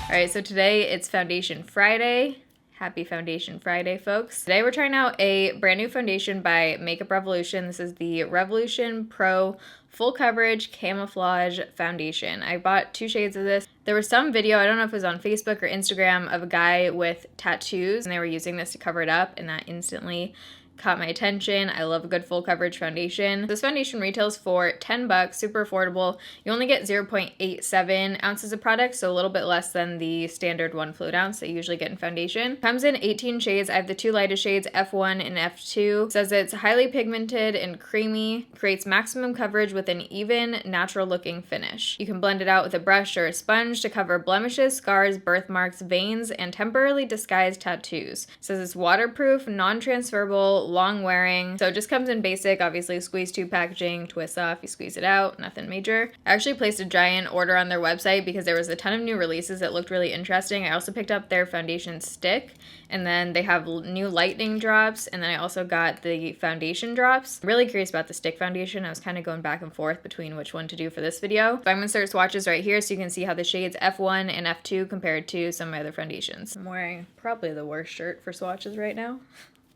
Alright, so today it's Foundation Friday. Happy Foundation Friday, folks. Today we're trying out a brand new foundation by Makeup Revolution. This is the Revolution Pro Full Coverage Camouflage Foundation. I bought 2 shades of this. There was some video, I don't know if it was on Facebook or Instagram, of a guy with tattoos, and they were using this to cover it up, and that instantly caught my attention. I love a good full coverage foundation. This foundation retails for $10, super affordable. You only get 0.87 ounces of product, so a little bit less than the standard 1 fluid ounce that you usually get in foundation. Comes in 18 shades. I have the 2 lightest shades, F1 and F2. It says it's highly pigmented and creamy, creates maximum coverage with an even, natural looking finish. You can blend it out with a brush or a sponge to cover blemishes, scars, birthmarks, veins, and temporarily disguised tattoos. It says it's waterproof, non-transferable, long wearing. So it just comes in basic, obviously squeeze tube packaging, twist off, you squeeze it out, nothing major. I actually placed a giant order on their website because there was a ton of new releases that looked really interesting. I also picked up their foundation stick, and then they have new lightning drops, and then I also got the foundation drops. I'm really curious about the stick foundation. I was kind of going back and forth between which one to do for this video. So I'm gonna start swatches right here so you can see how the shades F1 and F2 compared to some of my other foundations. I'm wearing probably the worst shirt for swatches right now.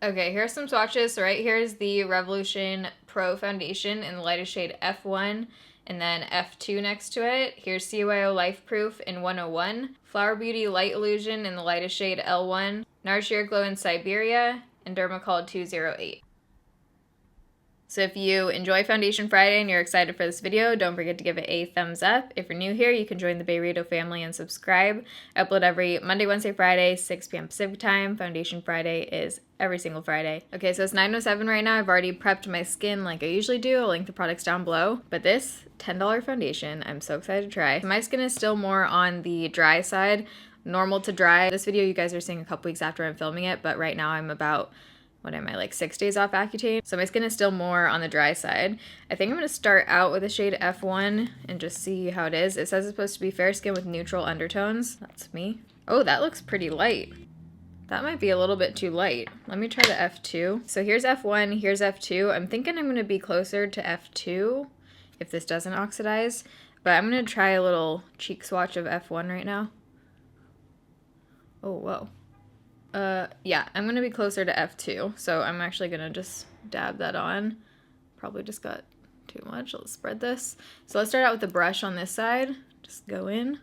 Okay, here's some swatches. So right here is the Revolution Pro Foundation in the lightest shade F1, and then F2 next to it. Here's CYO Life Proof in 101, Flower Beauty Light Illusion in the lightest shade L1, Nourish Your Glow in Siberia, and Dermacol 208. So if you enjoy Foundation Friday and you're excited for this video, don't forget to give it a thumbs up. If you're new here, you can join the Bayredo family and subscribe. I upload every Monday, Wednesday, Friday, 6 p.m. Pacific time. Foundation Friday is every single Friday. Okay, so it's 9:07 right now. I've already prepped my skin like I usually do. I'll link the products down below. But this $10 foundation, I'm so excited to try. My skin is still more on the dry side, normal to dry. This video you guys are seeing a couple weeks after I'm filming it, but right now I'm about, what am I, like 6 days off Accutane? So my skin is still more on the dry side. I think I'm gonna start out with a shade F1 and just see how it is. It says it's supposed to be fair skin with neutral undertones. That's me. Oh, that looks pretty light. That might be a little bit too light. Let me try the F2. So here's F1, here's F2. I'm thinking I'm gonna be closer to F2 if this doesn't oxidize, but I'm gonna try a little cheek swatch of F1 right now. Oh, whoa. Yeah, I'm gonna be closer to F2, so I'm actually gonna just dab that on. Probably just got too much. Let's spread this. So let's start out with the brush on this side. Just go in.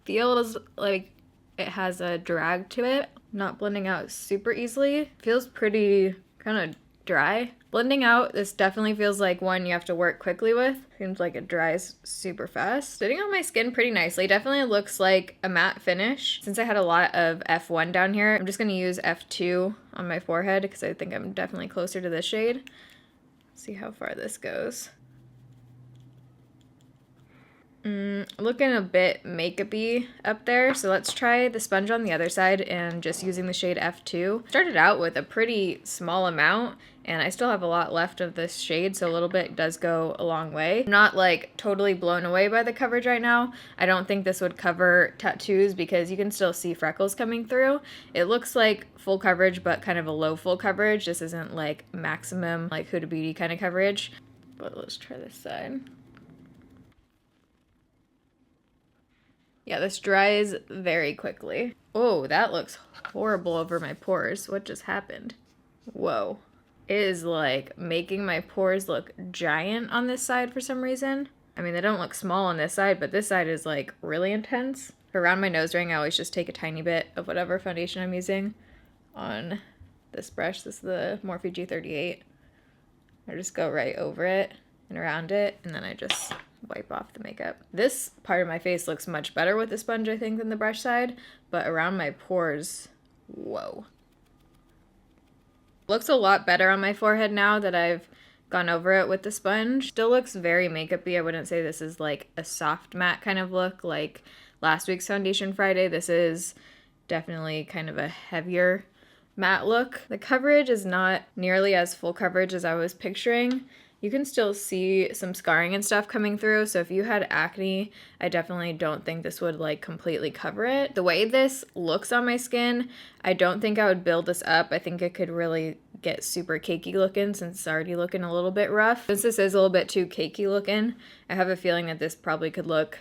Feels like it has a drag to it. Not blending out super easily. Feels pretty kind of dry. Blending out, this definitely feels like one you have to work quickly with. Seems like it dries super fast. Sitting on my skin pretty nicely. Definitely looks like a matte finish. Since I had a lot of F1 down here, I'm just gonna use F2 on my forehead because I think I'm definitely closer to this shade. See how far this goes. Looking a bit makeup-y up there, so let's try the sponge on the other side and just using the shade F2. Started out with a pretty small amount, and I still have a lot left of this shade, so a little bit does go a long way. I'm not like totally blown away by the coverage right now. I don't think this would cover tattoos because you can still see freckles coming through. It looks like full coverage, but kind of a low full coverage. This isn't like maximum, like Huda Beauty kind of coverage. But let's try this side. Yeah, this dries very quickly. Oh, that looks horrible over my pores. What just happened? Whoa. It is like making my pores look giant on this side for some reason. I mean, they don't look small on this side, but this side is like really intense. Around my nose ring, I always just take a tiny bit of whatever foundation I'm using on this brush. This is the Morphe G38. I just go right over it and around it, and then I just wipe off the makeup. This part of my face looks much better with the sponge, I think, than the brush side, but around my pores, whoa. Looks a lot better on my forehead now that I've gone over it with the sponge. Still looks very makeup-y. I wouldn't say this is like a soft matte kind of look like last week's Foundation Friday. This is definitely kind of a heavier matte look. The coverage is not nearly as full coverage as I was picturing. You can still see some scarring and stuff coming through, so if you had acne, I definitely don't think this would like completely cover it. The way this looks on my skin, I don't think I would build this up. I think it could really get super cakey looking since it's already looking a little bit rough. Since this is a little bit too cakey looking, I have a feeling that this probably could look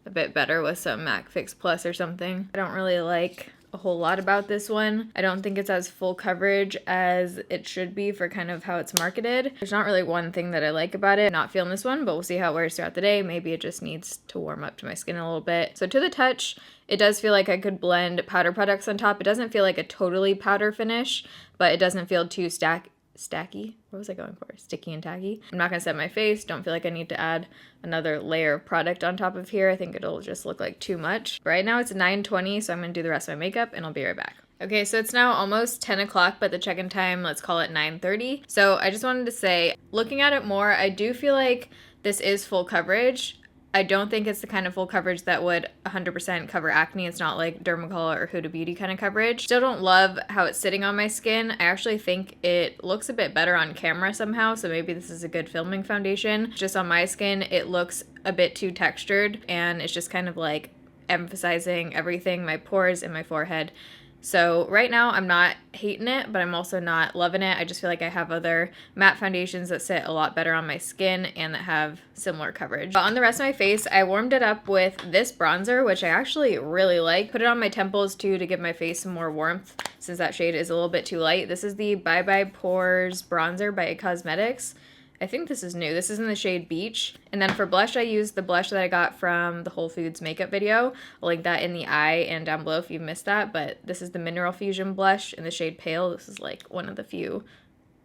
a bit better with some MAC Fix Plus or something. I don't really like a whole lot about this one. I don't think it's as full coverage as it should be for kind of how it's marketed. There's not really one thing that I like about it. I'm not feeling this one, but we'll see how it wears throughout the day. Maybe it just needs to warm up to my skin a little bit. So to the touch, it does feel like I could blend powder products on top. It doesn't feel like a totally powder finish, but it doesn't feel too stacky. What was I going for? Sticky and tacky. I'm not gonna set my face. Don't feel like I need to add another layer of product on top of here. I think it'll just look like too much. Right now it's 9:20, so I'm gonna do the rest of my makeup and I'll be right back. Okay, so it's now almost 10 o'clock, but the check-in time, let's call it 9:30. So I just wanted to say, looking at it more, I do feel like this is full coverage. I don't think it's the kind of full coverage that would 100% cover acne. It's not like Dermacolor or Huda Beauty kind of coverage. Still don't love how it's sitting on my skin. I actually think it looks a bit better on camera somehow, so maybe this is a good filming foundation. Just on my skin, it looks a bit too textured, and it's just kind of like emphasizing everything, my pores and my forehead. So right now I'm not hating it, but I'm also not loving it. I just feel like I have other matte foundations that sit a lot better on my skin and that have similar coverage. But on the rest of my face, I warmed it up with this bronzer, which I actually really like. Put it on my temples too to give my face some more warmth since that shade is a little bit too light. This is the Bye Bye Pores bronzer by IT Cosmetics. I think this is new. This is in the shade Beach. And then for blush, I used the blush that I got from the Whole Foods makeup video. I'll link that in the eye and down below if you missed that. But this is the Mineral Fusion blush in the shade Pale. This is like one of the few,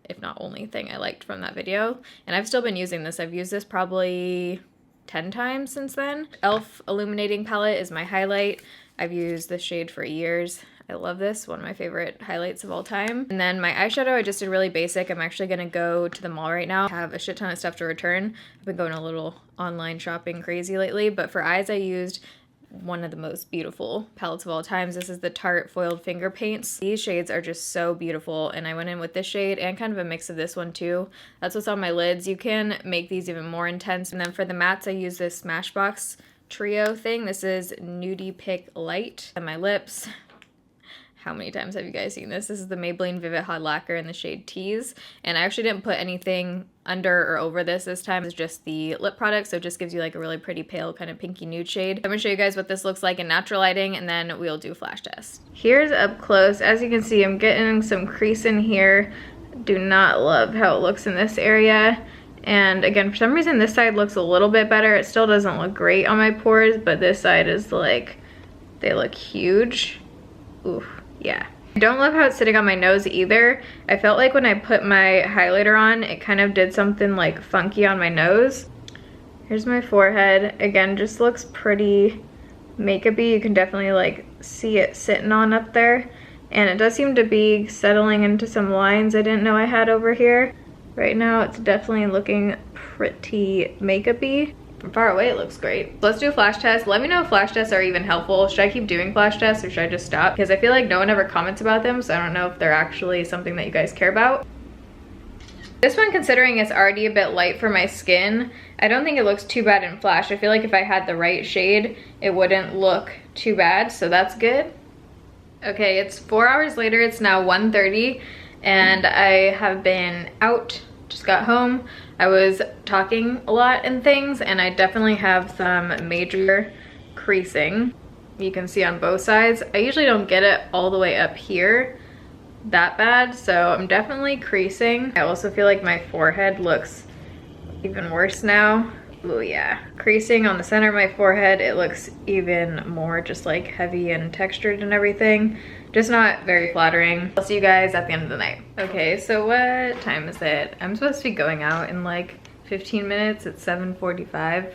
if not only thing I liked from that video. And I've still been using this. I've used this probably 10 times since then. e.l.f. Illuminating Palette is my highlight. I've used this shade for years. I love this, one of my favorite highlights of all time. And then my eyeshadow, I just did really basic. I'm actually gonna go to the mall right now. I have a shit ton of stuff to return. I've been going a little online shopping crazy lately, but for eyes I used one of the most beautiful palettes of all times. This is the Tarte Foiled Finger Paints. These shades are just so beautiful, and I went in with this shade and kind of a mix of this one too. That's what's on my lids. You can make these even more intense. And then for the mattes, I use this Smashbox Trio thing. This is Nudie Pick Light. And my lips, how many times have you guys seen this? This is the Maybelline Vivid Hot Lacquer in the shade Tease. And I actually didn't put anything under or over this time. It's just the lip product, so it just gives you like a really pretty pale kind of pinky nude shade. I'm gonna show you guys what this looks like in natural lighting, and then we'll do a flash test. Here's up close. As you can see, I'm getting some crease in here. Do not love how it looks in this area. And again, for some reason, this side looks a little bit better. It still doesn't look great on my pores, but this side is like, they look huge. Oof. Yeah. I don't love how it's sitting on my nose either. I felt like when I put my highlighter on, it kind of did something like funky on my nose. Here's my forehead. Again, just looks pretty makeup-y. You can definitely like see it sitting on up there. And it does seem to be settling into some lines I didn't know I had over here. Right now, it's definitely looking pretty makeup-y. From far away, it looks great. Let's do a flash test. Let me know if flash tests are even helpful. Should I keep doing flash tests or should I just stop? Because I feel like no one ever comments about them, so I don't know if they're actually something that you guys care about. This one, considering it's already a bit light for my skin, I don't think it looks too bad in flash. I feel like if I had the right shade, it wouldn't look too bad, so that's good. Okay, it's 4 hours later. It's now 1:30, and I have been out. Just got home. I was talking a lot and things, and I definitely have some major creasing. You can see on both sides. I usually don't get it all the way up here that bad, so I'm definitely creasing. I also feel like my forehead looks even worse now. Oh yeah, creasing on the center of my forehead, it looks even more just like heavy and textured and everything. Just not very flattering. I'll see you guys at the end of the night. Okay, so what time is it? I'm supposed to be going out in like 15 minutes. It's 7:45,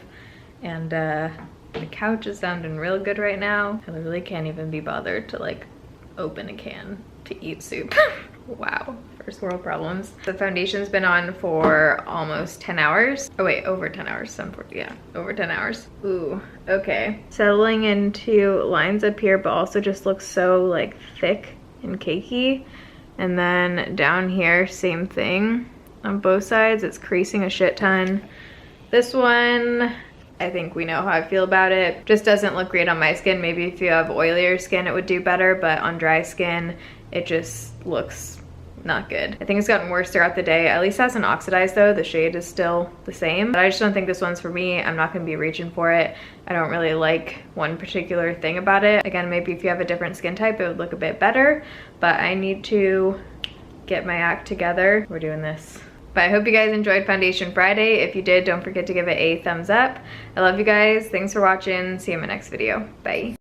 and the couch is sounding real good right now. I literally can't even be bothered to like open a can to eat soup. Wow, first world problems. The foundation's been on for almost 10 hours. Oh wait, over 10 hours, yeah, over 10 hours. Ooh, okay. Settling into lines up here, but also just looks so like thick and cakey. And then down here, same thing. On both sides, it's creasing a shit ton. This one, I think we know how I feel about it. Just doesn't look great on my skin. Maybe if you have oilier skin, it would do better, but on dry skin, it just looks not good. I think it's gotten worse throughout the day. At least it hasn't oxidized though. The shade is still the same, but I just don't think this one's for me. I'm not gonna be reaching for it. I don't really like one particular thing about it. Again, maybe if you have a different skin type, it would look a bit better, but I need to get my act together. We're doing this. But I hope you guys enjoyed Foundation Friday. If you did, don't forget to give it a thumbs up. I love you guys. Thanks for watching. See you in my next video. Bye.